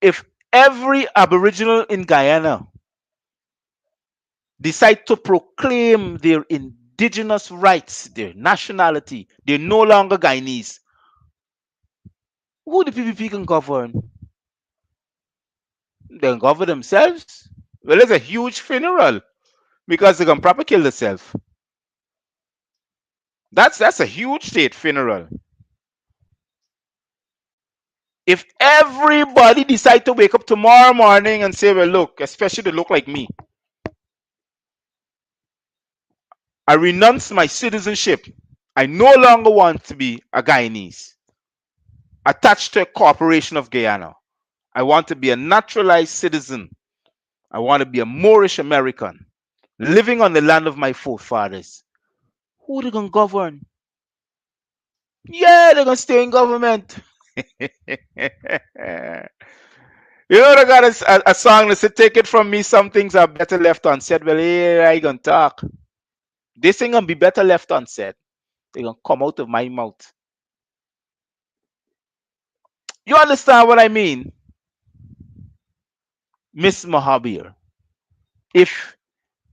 Speaker 1: if every Aboriginal in Guyana decide to proclaim their indigenous rights, their nationality, they're no longer Guyanese, who the PPP can govern? They can govern themselves. Well, it's a huge funeral because they can probably kill themselves. That's a huge state funeral. If everybody decide to wake up tomorrow morning and say, well, look, especially they look like me, I renounce my citizenship. I no longer want to be a Guyanese attached to a corporation of Guyana. I want to be a naturalized citizen. I want to be a Moorish American living on the land of my forefathers. Who they gonna govern? Yeah, they're gonna stay in government. You know, they got a song that said, "Take it from me, some things are better left unsaid." Well, here I gonna talk. This ain't gonna be better left unsaid. They gonna come out of my mouth. You understand what I mean, Miss Mahabir? If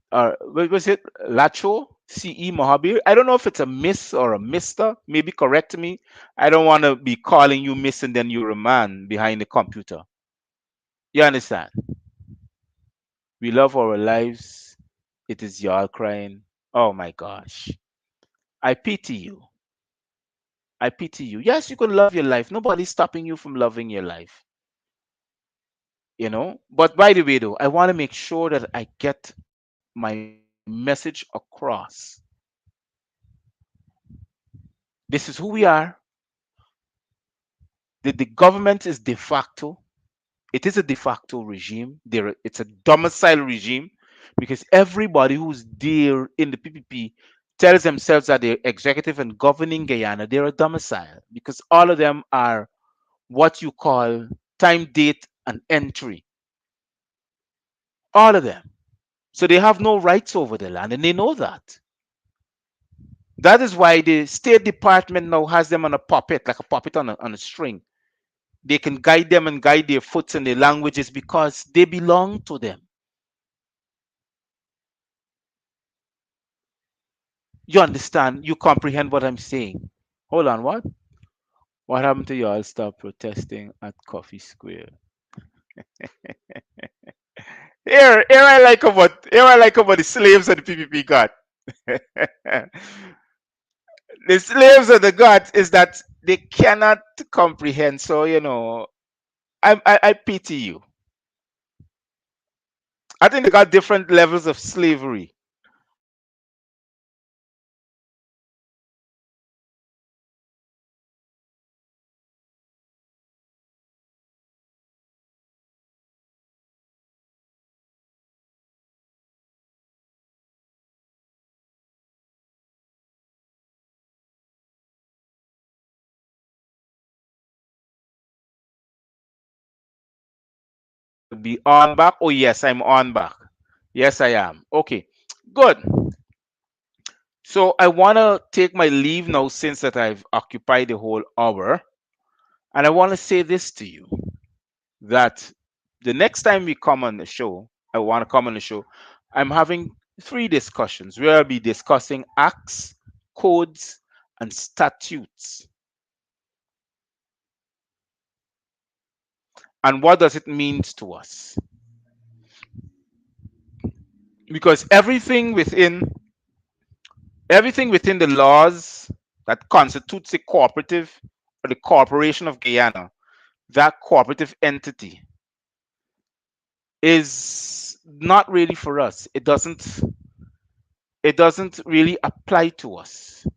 Speaker 1: what was it, Lacho Ce Mahabir? I don't know if it's a Miss or a Mister. Maybe correct me. I don't want to be calling you Miss and then you're a man behind the computer. You understand? We love our lives. It is y'all crying. Oh my gosh. I pity you. I pity you. Yes, you can love your life. Nobody's stopping you from loving your life. But by the way, though, I want to make sure that I get my message across. This is who we are. The government is de facto. It is a de facto regime. It's a domicile regime because everybody who's there in the PPP tells themselves that they're executive and governing Guyana. They're a domicile because all of them are what you call time, date, and entry. All of them. So they have no rights over the land, and they know that. That is why the State Department now has them on a puppet, like a puppet on a string. They can guide them and guide their foots and their languages because they belong to them. You understand? You comprehend what I'm saying? Hold on, what? What happened to y'all stop protesting at Coffee Square? Here I like about the slaves that the PPP got. The slaves of the gods is that they cannot comprehend. So I pity you. I think they got different levels of slavery. Be on back. Oh yes, I'm on back. Yes, I am. Okay, good. So I want to take my leave now since that I've occupied the whole hour, and I want to say this to you that the next time we come on the show, I want to come on the show. I'm having three discussions where I'll be discussing acts, codes, and statutes. And what does it mean to us? Because everything within the laws that constitutes a cooperative or the corporation of Guyana, that cooperative entity is not really for us. It doesn't really apply to us.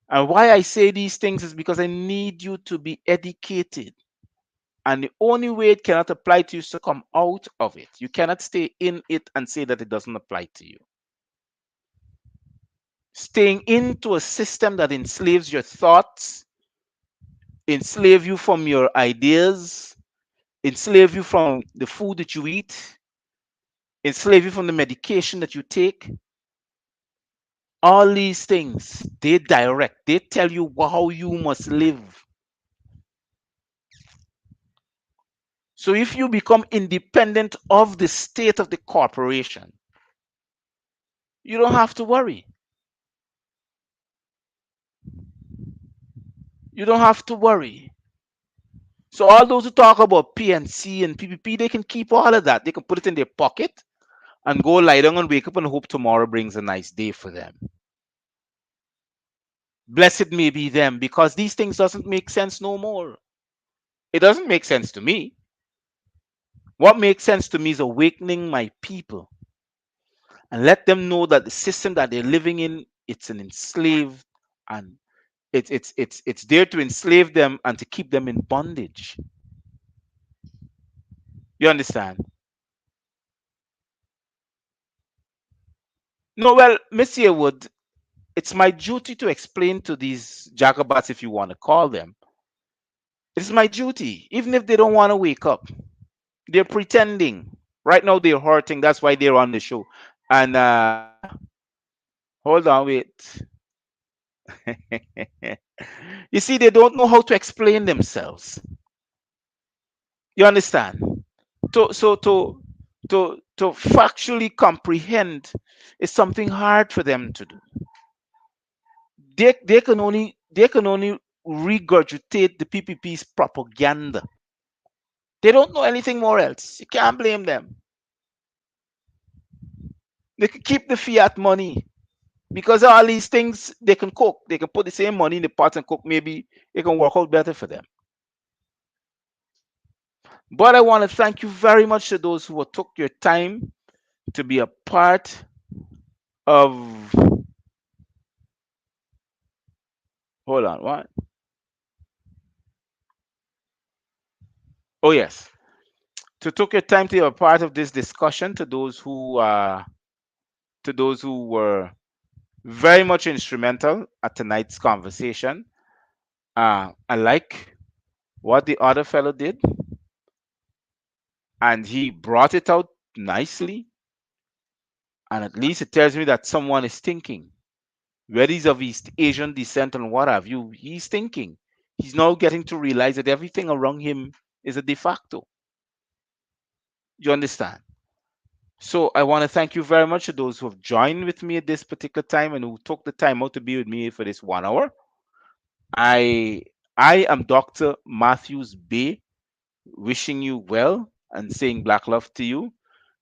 Speaker 1: And why I say these things is because I need you to be educated. And the only way it cannot apply to you is to come out of it. You cannot stay in it and say that it doesn't apply to you. Staying into a system that enslaves your thoughts, enslave you from your ideas, enslave you from the food that you eat, enslave you from the medication that you take. All these things, they tell you how you must live. So if you become independent of the state of the corporation, you don't have to worry. You don't have to worry. So all those who talk about PNC and PPP, they can keep all of that. They can put it in their pocket and go lie down and wake up and hope tomorrow brings a nice day for them. Blessed may be them, because these things doesn't make sense no more. It doesn't make sense to me. What makes sense to me is awakening my people and let them know that the system that they're living in, it's an enslaved, and it's there to enslave them and to keep them in bondage. You understand? No, well, Monsieur Wood, it's my duty to explain to these jacobats, if you want to call them. It's my duty, even if they don't want to wake up. They're pretending. Right now, they're hurting. That's why they're on the show. And hold on, wait. You see, they don't know how to explain themselves. You understand? To factually comprehend is something hard for them to do. They can only regurgitate the PPP's propaganda. They don't know anything more else. You can't blame them. They can keep the fiat money because all these things they can cook. They can put the same money in the pot and cook. Maybe it can work out better for them. But I want to thank you very much to those who took your time to be a part of. Hold on, what? Oh yes, to took your time to be a part of this discussion. To those who were very much instrumental at tonight's conversation. I like what the other fellow did, and he brought it out nicely. And at least it tells me that someone is thinking. Whether he's of East Asian descent and what have you, he's thinking. He's now getting to realize that everything around him is a de facto. You understand? So I want to thank you very much to those who have joined with me at this particular time and who took the time out to be with me for this 1 hour. I I am Dr. Matthews-Bey, wishing you well and saying black love to you.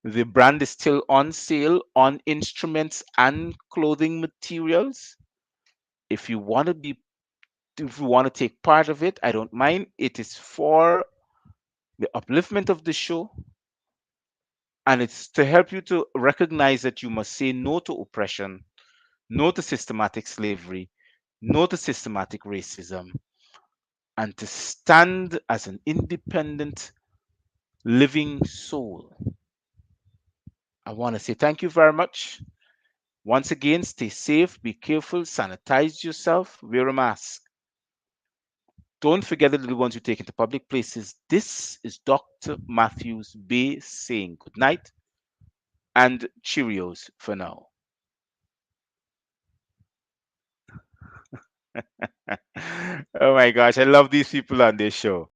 Speaker 1: The brand is still on sale on instruments and clothing materials. If you want to be if you want to take part of it, I don't mind. It is for the upliftment of the show, and it's to help you to recognize that you must say no to oppression, no to systematic slavery, no to systematic racism, and to stand as an independent living soul. I want to say thank you very much. Once again, stay safe, be careful, sanitize yourself, wear a mask. Don't forget the little ones you take into public places. This is Dr. Matthews-Bey saying good night and Cheerios for now. Oh my gosh, I love these people on this show.